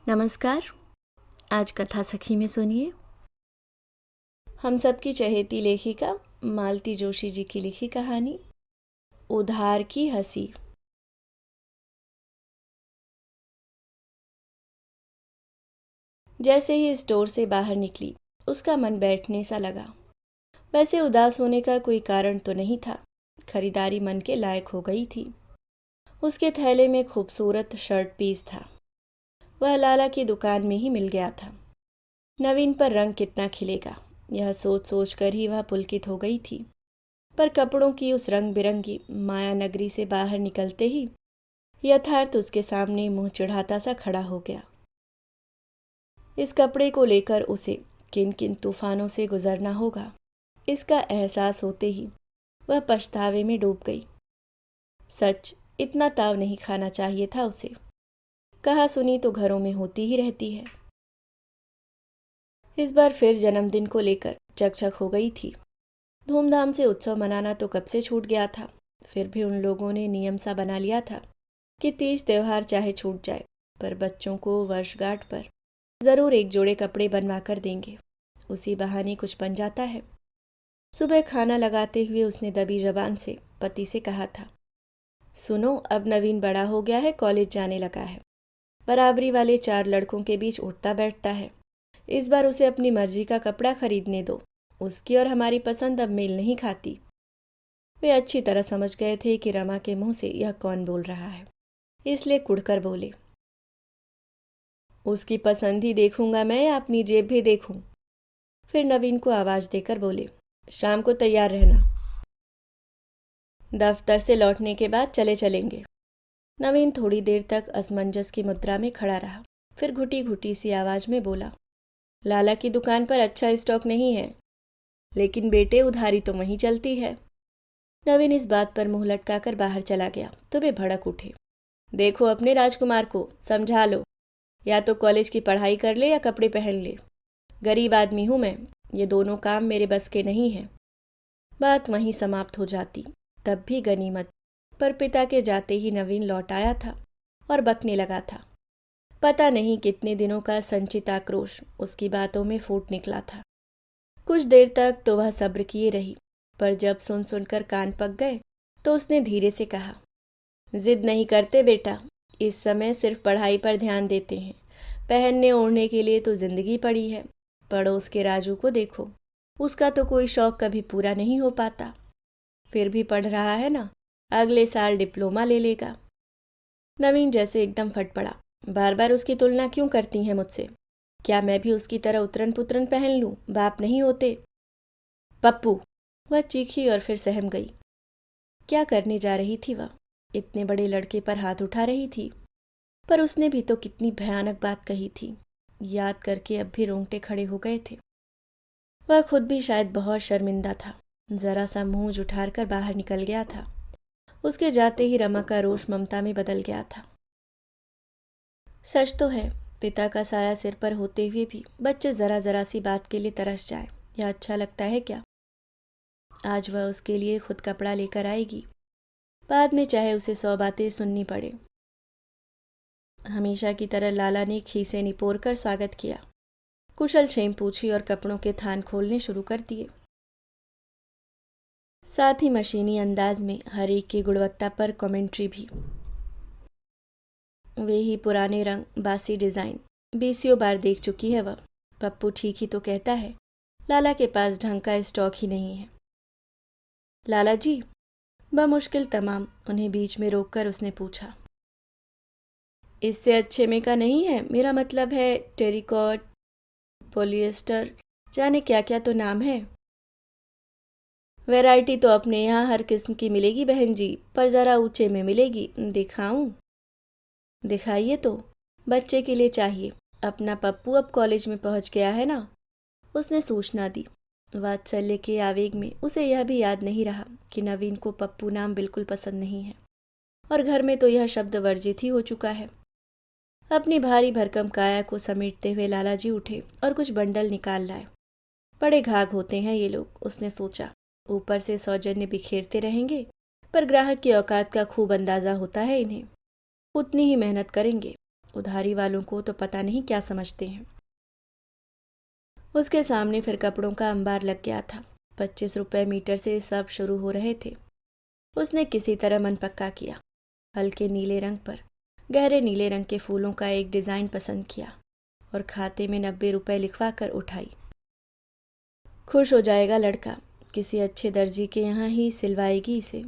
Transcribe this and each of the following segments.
नमस्कार। आज कथा सखी में सुनिए हम सबकी चहेती लेखिका मालती जोशी जी की लिखी कहानी उधार की हंसी। जैसे ही स्टोर से बाहर निकली उसका मन बैठने सा लगा। वैसे उदास होने का कोई कारण तो नहीं था। खरीदारी मन के लायक हो गई थी। उसके थैले में खूबसूरत शर्ट पीस था। वह लाला की दुकान में ही मिल गया था। नवीन पर रंग कितना खिलेगा, यह सोच सोच कर ही वह पुलकित हो गई थी। पर कपड़ों की उस रंग बिरंगी माया नगरी से बाहर निकलते ही यथार्थ उसके सामने मुंह चिढ़ाता सा खड़ा हो गया। इस कपड़े को लेकर उसे किन किन तूफानों से गुजरना होगा, इसका एहसास होते ही वह पछतावे में डूब गई। सच, इतना ताव नहीं खाना चाहिए था उसे। कहा सुनी तो घरों में होती ही रहती है। इस बार फिर जन्मदिन को लेकर चकचक हो गई थी। धूमधाम से उत्सव मनाना तो कब से छूट गया था। फिर भी उन लोगों ने नियम सा बना लिया था कि तीज त्योहार चाहे छूट जाए, पर बच्चों को वर्षगांठ पर जरूर एक जोड़े कपड़े बनवा कर देंगे। उसी बहाने कुछ बन जाता है। सुबह खाना लगाते हुए उसने दबी जबान से पति से कहा था, सुनो, अब नवीन बड़ा हो गया है, कॉलेज जाने लगा है, बराबरी वाले 4 लड़कों के बीच उठता बैठता है। इस बार उसे अपनी मर्जी का कपड़ा खरीदने दो। उसकी और हमारी पसंद अब मेल नहीं खाती। वे अच्छी तरह समझ गए थे कि रमा के मुंह से यह कौन बोल रहा है, इसलिए कुढ़कर बोले, उसकी पसंद ही देखूंगा मैं या अपनी जेब भी देखूं। फिर नवीन को आवाज देकर बोले, शाम को तैयार रहना, दफ्तर से लौटने के बाद चलेंगे। नवीन थोड़ी देर तक असमंजस की मुद्रा में खड़ा रहा। फिर घुटी घुटी सी आवाज में बोला, लाला की दुकान पर अच्छा स्टॉक नहीं है, लेकिन बेटे उधारी तो वहीं चलती है। नवीन इस बात पर मुंह लटकाकर बाहर चला गया तो वे भड़क उठे, देखो अपने राजकुमार को समझा लो, या तो कॉलेज की पढ़ाई कर ले या कपड़े पहन ले। गरीब आदमी हूं मैं, ये दोनों काम मेरे बस के नहीं हैं। बात वहीं समाप्त हो जाती, तब भी गनीमत। पर पिता के जाते ही नवीन लौट आया था और बकने लगा था। पता नहीं कितने दिनों का संचित आक्रोश उसकी बातों में फूट निकला था। कुछ देर तक तो वह सब्र किए रही, पर जब सुन सुनकर कान पक गए तो उसने धीरे से कहा, जिद नहीं करते बेटा, इस समय सिर्फ पढ़ाई पर ध्यान देते हैं। पहनने ओढ़ने के लिए तो जिंदगी पड़ी है। पड़ोस के राजू को देखो, उसका तो कोई शौक कभी पूरा नहीं हो पाता, फिर भी पढ़ रहा है ना, अगले साल डिप्लोमा ले लेगा। नवीन जैसे एकदम फट पड़ा, बार बार उसकी तुलना क्यों करती हैं मुझसे? क्या मैं भी उसकी तरह उतरन पुतरन पहन लूं? बाप नहीं होते? पप्पू, वह चीखी और फिर सहम गई। क्या करने जा रही थी वह? इतने बड़े लड़के पर हाथ उठा रही थी। पर उसने भी तो कितनी भयानक बात कही थी, याद करके अब भी रोंगटे खड़े हो गए थे। वह खुद भी शायद बहुत शर्मिंदा था। जरा सा मुंह जुठार कर बाहर निकल गया था। उसके जाते ही रमा का रोष ममता में बदल गया था। सच तो है, पिता का साया सिर पर होते हुए भी बच्चे जरा जरा सी बात के लिए तरस जाए, यह अच्छा लगता है क्या? आज वह उसके लिए खुद कपड़ा लेकर आएगी, बाद में चाहे उसे 100 बातें सुननी पड़े। हमेशा की तरह लाला ने खीसे निपोर कर स्वागत किया, कुशल क्षेम पूछी और कपड़ों के थान खोलने शुरू कर दिए। साथ ही मशीनी अंदाज में हर एक की गुणवत्ता पर कमेंट्री भी। वे ही पुराने रंग, बासी डिजाइन 20 बार देख चुकी है वह। पप्पू ठीक ही तो कहता है, लाला के पास ढंग का स्टॉक ही नहीं है। लाला जी, बमुश्किल तमाम उन्हें बीच में रोककर उसने पूछा, इससे अच्छे में का नहीं है? मेरा मतलब है टेरिकॉट, पॉलिएस्टर, जाने क्या क्या तो नाम है। वैरायटी तो अपने यहाँ हर किस्म की मिलेगी बहन जी, पर ज़रा ऊंचे में मिलेगी। दिखाऊं? दिखाइए तो, बच्चे के लिए चाहिए। अपना पप्पू अब कॉलेज में पहुंच गया है ना, उसने सूचना दी। वात्सल्य के आवेग में उसे यह भी याद नहीं रहा कि नवीन को पप्पू नाम बिल्कुल पसंद नहीं है, और घर में तो यह शब्द वर्जित ही हो चुका है। अपनी भारी भरकम काया को समेटते हुए लालाजी उठे और कुछ बंडल निकाल लाए। बड़े घाघ होते हैं ये लोग, उसने सोचा। ऊपर से सौजन्य बिखेरते रहेंगे, पर ग्राहक की औकात का खूब अंदाजा होता है इन्हें। उतनी ही मेहनत करेंगे, उधारी वालों को तो पता नहीं क्या समझते हैं। उसके सामने फिर कपड़ों का अंबार लग गया था। 25 रुपये मीटर से सब शुरू हो रहे थे। उसने किसी तरह मन पक्का किया। हल्के नीले रंग पर गहरे नीले रंग के फूलों का एक डिज़ाइन पसंद किया और खाते में 90 रुपये लिखवा कर उठाई। खुश हो जाएगा लड़का, किसी अच्छे दर्जी के यहाँ ही सिलवाएगी इसे।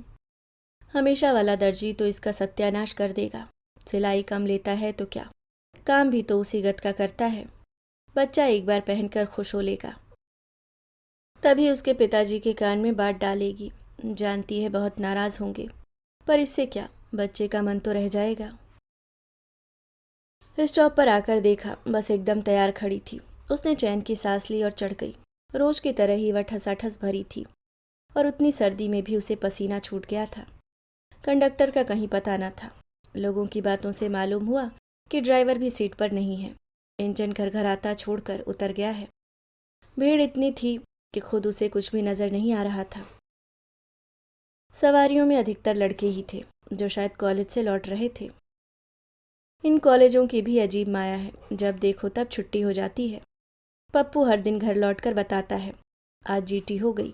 हमेशा वाला दर्जी तो इसका सत्यानाश कर देगा। सिलाई कम लेता है तो क्या, काम भी तो उसी गत का करता है। बच्चा एक बार पहनकर खुश हो लेगा। तभी उसके पिताजी के कान में बात डालेगी। जानती है बहुत नाराज होंगे, पर इससे क्या, बच्चे का मन तो रह जाएगा। स्टॉप पर आकर देखा, बस एकदम तैयार खड़ी थी। उसने चैन की सांस ली और चढ़ गई। रोज की तरह ही वह ठसाठस भरी थी और उतनी सर्दी में भी उसे पसीना छूट गया था। कंडक्टर का कहीं पता न था। लोगों की बातों से मालूम हुआ कि ड्राइवर भी सीट पर नहीं है। इंजन घरघराता छोड़कर उतर गया है। भीड़ इतनी थी कि खुद उसे कुछ भी नजर नहीं आ रहा था। सवारियों में अधिकतर लड़के ही थे जो शायद कॉलेज से लौट रहे थे। इन कॉलेजों की भी अजीब माया है, जब देखो तब छुट्टी हो जाती है। पप्पू हर दिन घर लौटकर बताता है, आज जीटी हो गई।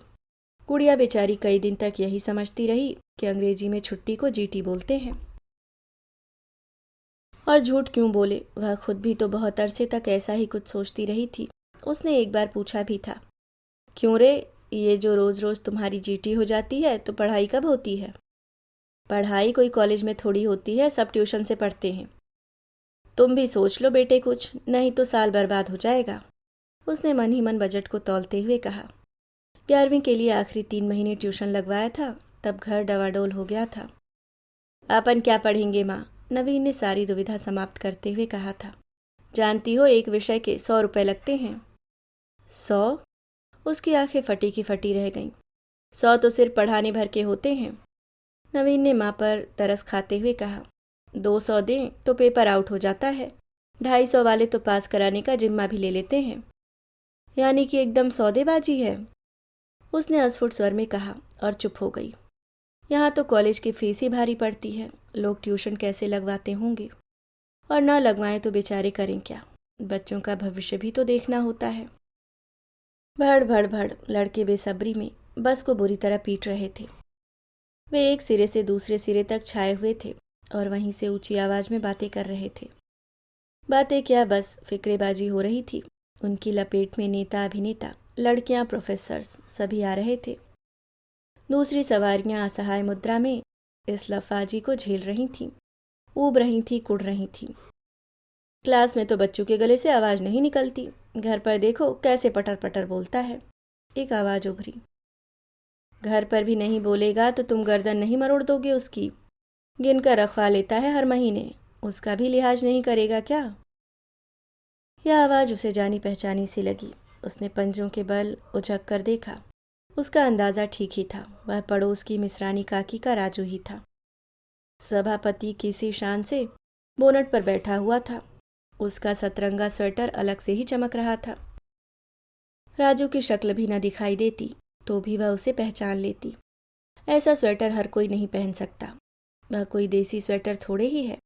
गुड़िया बेचारी कई दिन तक यही समझती रही कि अंग्रेजी में छुट्टी को जीटी बोलते हैं। और झूठ क्यों बोले, वह खुद भी तो बहुत अरसे तक ऐसा ही कुछ सोचती रही थी। उसने एक बार पूछा भी था, क्यों रे, ये जो रोज रोज तुम्हारी जीटी हो जाती है तो पढ़ाई कब होती है? पढ़ाई कोई कॉलेज में थोड़ी होती है, सब ट्यूशन से पढ़ते हैं। तुम भी सोच लो बेटे कुछ, नहीं तो साल बर्बाद हो जाएगा। उसने मन ही मन बजट को तौलते हुए कहा। 11वीं के लिए आखिरी 3 महीने ट्यूशन लगवाया था, तब घर डवाडोल हो गया था। अपन क्या पढ़ेंगे माँ, नवीन ने सारी दुविधा समाप्त करते हुए कहा था। जानती हो एक विषय के 100 रुपये लगते हैं। 100? उसकी आंखें फटी की फटी रह गईं। 100 तो सिर्फ पढ़ाने भर के होते हैं। नवीन ने माँ पर तरस खाते हुए कहा, 200 दें तो पेपर आउट हो जाता है। 250 वाले तो पास कराने का जिम्मा भी ले लेते हैं। यानी कि एकदम सौदेबाजी है, उसने अस्फुट स्वर में कहा और चुप हो गई। यहाँ तो कॉलेज की फीस ही भारी पड़ती है, लोग ट्यूशन कैसे लगवाते होंगे, और ना लगवाएं तो बेचारे करें क्या, बच्चों का भविष्य भी तो देखना होता है। भड़ भड़ भड़ लड़के बेसब्री में बस को बुरी तरह पीट रहे थे। वे एक सिरे से दूसरे सिरे तक छाए हुए थे और वहीं से ऊंची आवाज में बातें कर रहे थे। बातें क्या, बस फिक्रेबाजी हो रही थी। उनकी लपेट में नेता अभिनेता, लड़कियां, प्रोफेसर्स सभी आ रहे थे। दूसरी सवारियां असहाय मुद्रा में इस लफाजी को झेल रही थीं, ऊब रही थीं, कुढ़ रही थीं। क्लास में तो बच्चों के गले से आवाज नहीं निकलती, घर पर देखो कैसे पटर पटर बोलता है। एक आवाज उभरी, घर पर भी नहीं बोलेगा तो तुम गर्दन नहीं मरोड़ दोगे उसकी? गिनकर रखवा लेता है हर महीने, उसका भी लिहाज नहीं करेगा क्या? यह आवाज उसे जानी पहचानी सी लगी। उसने पंजों के बल उछक कर देखा। उसका अंदाजा ठीक ही था, वह पड़ोस की मिसरानी काकी का राजू ही था। सभापति किसी शान से बोनट पर बैठा हुआ था। उसका सतरंगा स्वेटर अलग से ही चमक रहा था। राजू की शक्ल भी न दिखाई देती तो भी वह उसे पहचान लेती। ऐसा स्वेटर हर कोई नहीं पहन सकता। वह कोई देसी स्वेटर थोड़े ही है,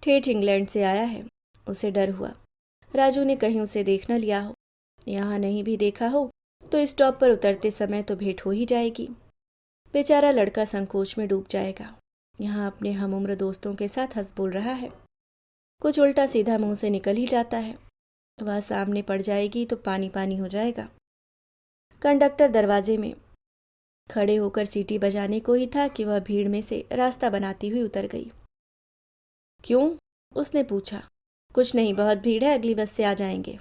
ठेठ इंग्लैंड से आया है। उसे डर हुआ, राजू ने कहीं उसे देख न लिया हो। यहाँ नहीं भी देखा हो तो स्टॉप पर उतरते समय तो भेंट हो ही जाएगी। बेचारा लड़का संकोच में डूब जाएगा। यहाँ अपने हमउम्र दोस्तों के साथ हंस बोल रहा है, कुछ उल्टा सीधा मुंह से निकल ही जाता है। वह सामने पड़ जाएगी तो पानी पानी हो जाएगा। कंडक्टर दरवाजे में खड़े होकर सीटी बजाने को ही था कि वह भीड़ में से रास्ता बनाती हुई उतर गई। क्यों? उसने पूछा। कुछ नहीं, बहुत भीड़ है, अगली बस से आ जाएंगे।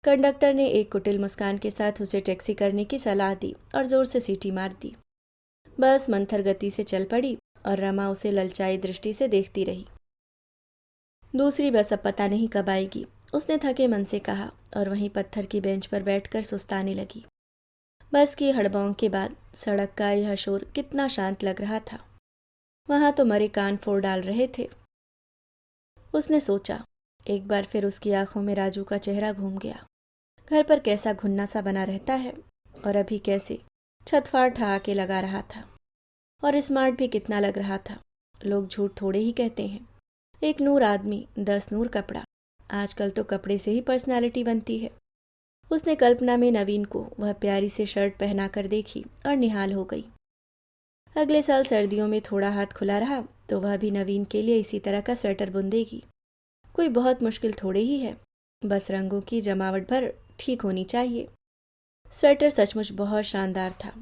कंडक्टर ने एक कुटिल मुस्कान के साथ उसे टैक्सी करने की सलाह दी और जोर से सीटी मार दी। बस मंथर गति से चल पड़ी और रमा उसे ललचाई दृष्टि से देखती रही। दूसरी बस अब पता नहीं कब आएगी, उसने थके मन से कहा और वहीं पत्थर की बेंच पर बैठकर सुस्ताने लगी। बस की हड़बौंग के बाद सड़क का यह शोर कितना शांत लग रहा था। वहां तो मरे कान फोड़ डाल रहे थे। उसने सोचा। एक बार फिर उसकी आंखों में राजू का चेहरा घूम गया। घर पर कैसा घुन्ना सा बना रहता है और अभी कैसे छत फाड़ ठहाके लगा रहा था। और स्मार्ट भी कितना लग रहा था। लोग झूठ थोड़े ही कहते हैं, 1 नूर आदमी 10 नूर कपड़ा। आजकल तो कपड़े से ही पर्सनालिटी बनती है। उसने कल्पना में नवीन को वह प्यारी सी शर्ट पहनाकर देखी और निहाल हो गई। अगले साल सर्दियों में थोड़ा हाथ खुला रहा तो वह भी नवीन के लिए इसी तरह का स्वेटर बुन देगी। कोई बहुत मुश्किल थोड़े ही है, बस रंगों की जमावट भर ठीक होनी चाहिए। स्वेटर सचमुच बहुत शानदार था।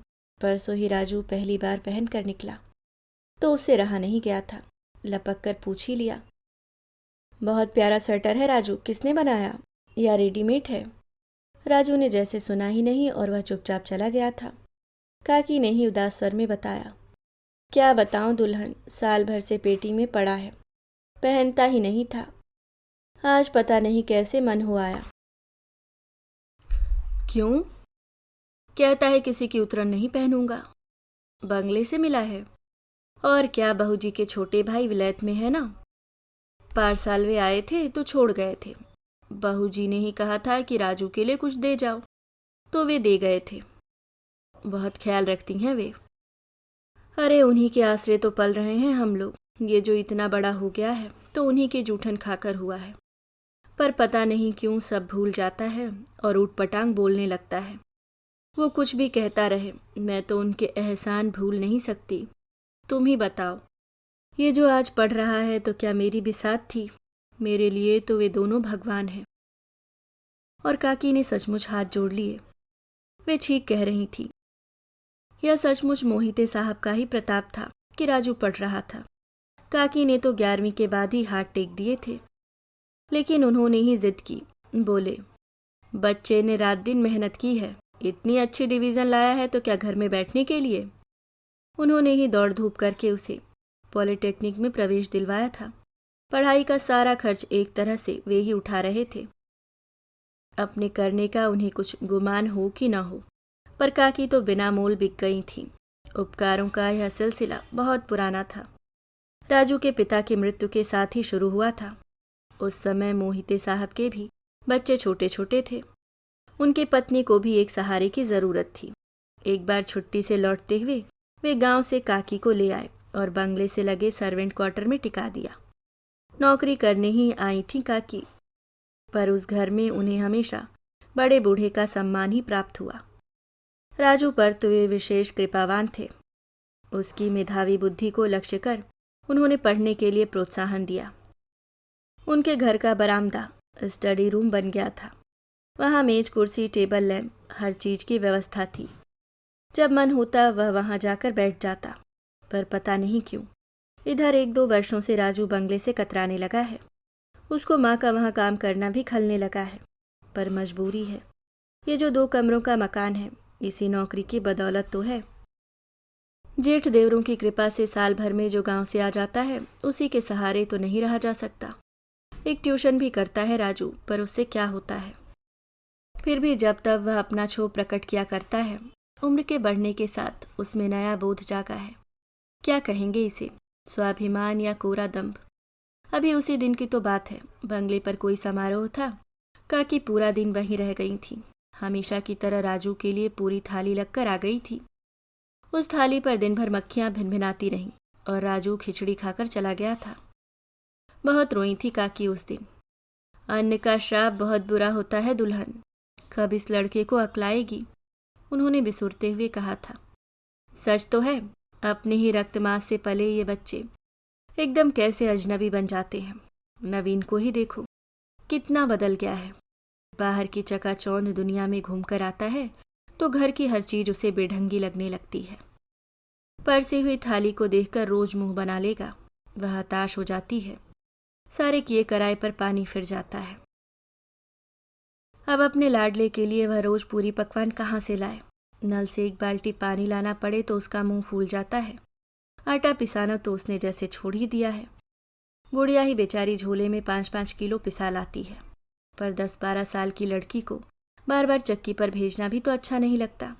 परसों ही राजू पहली बार पहन कर निकला तो उससे रहा नहीं गया था। लपक कर पूछ ही लिया, बहुत प्यारा स्वेटर है राजू, किसने बनाया या रेडीमेड है? राजू ने जैसे सुना ही नहीं और वह चुपचाप चला गया था। काकी ने ही उदास स्वर में बताया, क्या बताऊं दुल्हन, साल भर से पेटी में पड़ा है, पहनता ही नहीं था। आज पता नहीं कैसे मन हो आया। क्यों? कहता है किसी की उतरन नहीं पहनूंगा। बंगले से मिला है? और क्या, बहू जी के छोटे भाई विलायत में है ना। पारसाल वे आए थे तो छोड़ गए थे। बहू जी ने ही कहा था कि राजू के लिए कुछ दे जाओ, तो वे दे गए थे। बहुत ख्याल रखती हैं वे। अरे उन्हीं के आसरे तो पल रहे हैं हम लोग। ये जो इतना बड़ा हो गया है तो उन्हीं के जूठन खाकर हुआ है। पर पता नहीं क्यों सब भूल जाता है और ऊटपटांग बोलने लगता है। वो कुछ भी कहता रहे, मैं तो उनके एहसान भूल नहीं सकती। तुम ही बताओ, ये जो आज पढ़ रहा है तो क्या मेरी भी साथ थी? मेरे लिए तो वे दोनों भगवान हैं। और काकी ने सचमुच हाथ जोड़ लिए। वे ठीक कह रही थी। यह सचमुच मोहिते साहब का ही प्रताप था कि राजू पढ़ रहा था। काकी ने तो 11वीं के बाद ही हाथ टेक दिए थे, लेकिन उन्होंने ही जिद की। बोले, बच्चे ने रात दिन मेहनत की है, इतनी अच्छी डिवीज़न लाया है तो क्या घर में बैठने के लिए? उन्होंने ही दौड़ धूप करके उसे पॉलिटेक्निक में प्रवेश दिलवाया था। पढ़ाई का सारा खर्च एक तरह से वे ही उठा रहे थे। अपने करने का उन्हें कुछ गुमान हो कि न हो, पर काकी तो बिना मोल बिक गई थी। उपकारों का यह सिलसिला बहुत पुराना था। राजू के पिता की मृत्यु के साथ ही शुरू हुआ था। उस समय मोहिते साहब के भी बच्चे छोटे छोटे थे। उनकी पत्नी को भी एक सहारे की जरूरत थी। एक बार छुट्टी से लौटते हुए वे गांव से काकी को ले आए और बंगले से लगे सर्वेंट क्वार्टर में टिका दिया। नौकरी करने ही आई थी काकी, पर उस घर में उन्हें हमेशा बड़े बूढ़े का सम्मान ही प्राप्त हुआ। राजू पर तो वे विशेष कृपावान थे। उसकी मेधावी बुद्धि को लक्ष्य कर उन्होंने पढ़ने के लिए प्रोत्साहन दिया। उनके घर का बरामदा स्टडी रूम बन गया था। वहाँ मेज कुर्सी टेबल लैंप हर चीज की व्यवस्था थी। जब मन होता वह वहाँ जाकर बैठ जाता। पर पता नहीं क्यों इधर 1-2 वर्षों से राजू बंगले से कतराने लगा है। उसको माँ का वहाँ काम करना भी खलने लगा है, पर मजबूरी है। ये जो 2 कमरों का मकान है, इसी नौकरी की बदौलत तो है। जेठ देवरों की कृपा से साल भर में जो गांव से आ जाता है, उसी के सहारे तो नहीं रहा जा सकता। एक ट्यूशन भी करता है राजू, पर उससे क्या होता है? फिर भी जब तब वह अपना क्षोभ प्रकट किया करता है। उम्र के बढ़ने के साथ उसमें नया बोध जागा है। क्या कहेंगे इसे, स्वाभिमान या कोरा दंभ? अभी उसी दिन की तो बात है। बंगले पर कोई समारोह था। काकी पूरा दिन वहीं रह गई थी। हमेशा की तरह राजू के लिए पूरी थाली लगकर आ गई थी। उस थाली पर दिन भर मक्खियां भिनभिनाती रहीं और राजू खिचड़ी खाकर चला गया था। बहुत रोई थी काकी उस दिन। अन्न का श्राप बहुत बुरा होता है दुल्हन, कब इस लड़के को अकलाएगी? उन्होंने बिसुरते हुए कहा था। सच तो है, अपने ही रक्त मांस से पले ये बच्चे एकदम कैसे अजनबी बन जाते हैं। नवीन को ही देखो, कितना बदल गया है। बाहर की चकाचौंध दुनिया में घूमकर आता है तो घर की हर चीज उसे बेढंगी लगने लगती है। परसी हुई थाली को देखकर रोज मुंह बना लेगा। वह हताश हो जाती है। सारे किए कराए पर पानी फिर जाता है। अब अपने लाडले के लिए वह रोज पूरी पकवान कहाँ से लाए? नल से 1 बाल्टी पानी लाना पड़े तो उसका मुंह फूल जाता है। आटा पिसाना तो उसने जैसे छोड़ ही दिया है। गुड़िया ही बेचारी झोले में 5-5 किलो पिसा लाती है, पर 10-12 साल की लड़की को बार बार चक्की पर भेजना भी तो अच्छा नहीं लगता।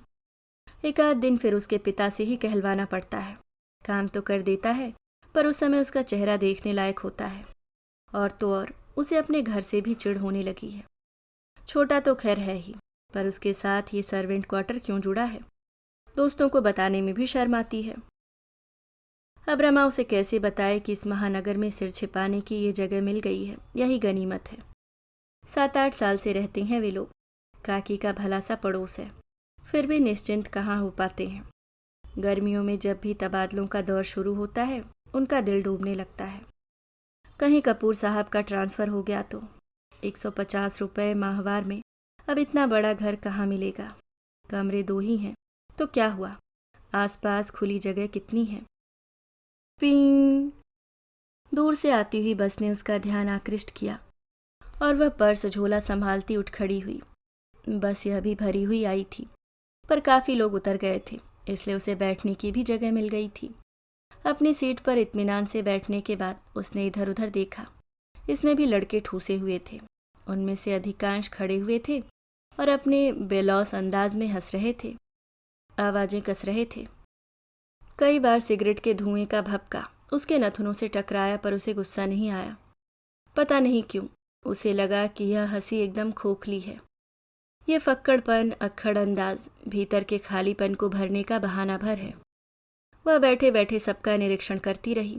एक आध दिन फिर उसके पिता से ही कहलवाना पड़ता है। काम तो कर देता है, पर उस समय उसका चेहरा देखने लायक होता है। और तो और उसे अपने घर से भी चिढ़ होने लगी है। छोटा तो खैर है ही, पर उसके साथ ये सर्वेंट क्वार्टर क्यों जुड़ा है, दोस्तों को बताने में भी शर्म आती है। अब रमा उसे कैसे बताए कि इस महानगर में सिर छिपाने की ये जगह मिल गई है, यही गनीमत है। 7-8 साल से रहते हैं वे लोग। काकी का भला सा पड़ोस है, फिर भी निश्चिंत कहाँ हो पाते हैं। गर्मियों में जब भी तबादलों का दौर शुरू होता है, उनका दिल डूबने लगता है। कहीं कपूर साहब का ट्रांसफ़र हो गया तो 150 रुपये माहवार में अब इतना बड़ा घर कहाँ मिलेगा। कमरे 2 ही हैं तो क्या हुआ, आसपास खुली जगह कितनी है। पिंग। दूर से आती हुई बस ने उसका ध्यान आकृष्ट किया और वह पर्स झोला संभालती उठ खड़ी हुई। बस यह भी भरी हुई आई थी, पर काफ़ी लोग उतर गए थे, इसलिए उसे बैठने की भी जगह मिल गई थी। अपनी सीट पर इत्मीनान से बैठने के बाद उसने इधर उधर देखा। इसमें भी लड़के ठूसे हुए थे। उनमें से अधिकांश खड़े हुए थे और अपने बेलौस अंदाज में हंस रहे थे, आवाज़ें कस रहे थे। कई बार सिगरेट के धुएं का भपका उसके नथुनों से टकराया, पर उसे गुस्सा नहीं आया। पता नहीं क्यों उसे लगा कि यह हंसी एकदम खोखली है। ये फक्कड़पन, अक्खड़ अंदाज भीतर के खालीपन को भरने का बहाना भर है। वह बैठे बैठे सबका निरीक्षण करती रही।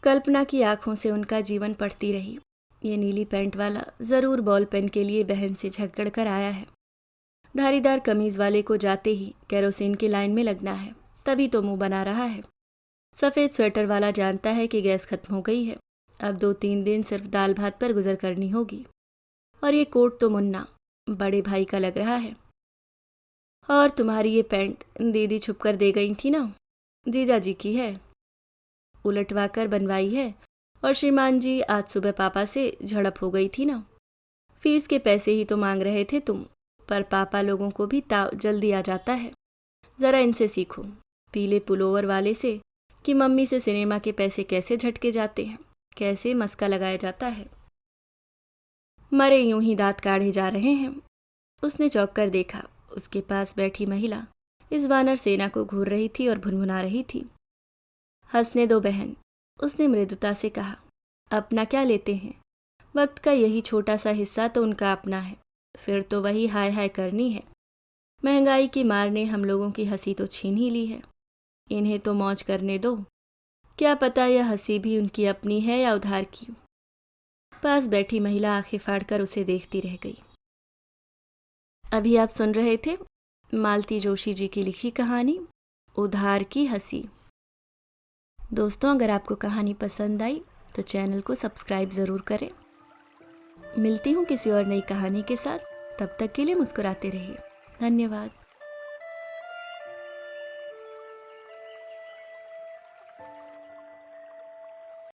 कल्पना की आंखों से उनका जीवन पढ़ती रही। ये नीली पैंट वाला ज़रूर बॉल पेन के लिए बहन से झगड़ कर आया है। धारीदार कमीज वाले को जाते ही केरोसिन की लाइन में लगना है, तभी तो मुंह बना रहा है। सफ़ेद स्वेटर वाला जानता है कि गैस खत्म हो गई है, अब 2-3 दिन सिर्फ दाल भात पर गुजर करनी होगी। और ये कोट तो मुन्ना बड़े भाई का लग रहा है। और तुम्हारी ये पैंट दीदी छुप कर दे गई थी ना, जीजा जी की है, उलटवा कर बनवाई है। और श्रीमान जी आज सुबह पापा से झड़प हो गई थी ना, फीस के पैसे ही तो मांग रहे थे तुम, पर पापा लोगों को भी ताव जल्दी आ जाता है। ज़रा इनसे सीखो, पीले पुलोवर वाले से, कि मम्मी से सिनेमा के पैसे कैसे झटके जाते हैं, कैसे मस्का लगाया जाता है। मरे यूं ही दांत काढ़े जा रहे हैं। उसने चौंक कर देखा। उसके पास बैठी महिला इस वानर सेना को घूर रही थी और भुनभुना रही थी। हंसने दो बहन, उसने मृदुता से कहा। अपना क्या लेते हैं, वक्त का यही छोटा सा हिस्सा तो उनका अपना है, फिर तो वही हाय हाय करनी है। महंगाई की मार ने हम लोगों की हंसी तो छीन ही ली है। इन्हें तो मौज करने दो, क्या पता यह हंसी भी उनकी अपनी है या उधार की। पास बैठी महिला आंखें फाड़कर उसे देखती रह गई। अभी आप सुन रहे थे मालती जोशी जी की लिखी कहानी उधार की हंसी। दोस्तों, अगर आपको कहानी पसंद आई तो चैनल को सब्सक्राइब ज़रूर करें। मिलती हूँ किसी और नई कहानी के साथ, तब तक के लिए मुस्कुराते रहिए। धन्यवाद।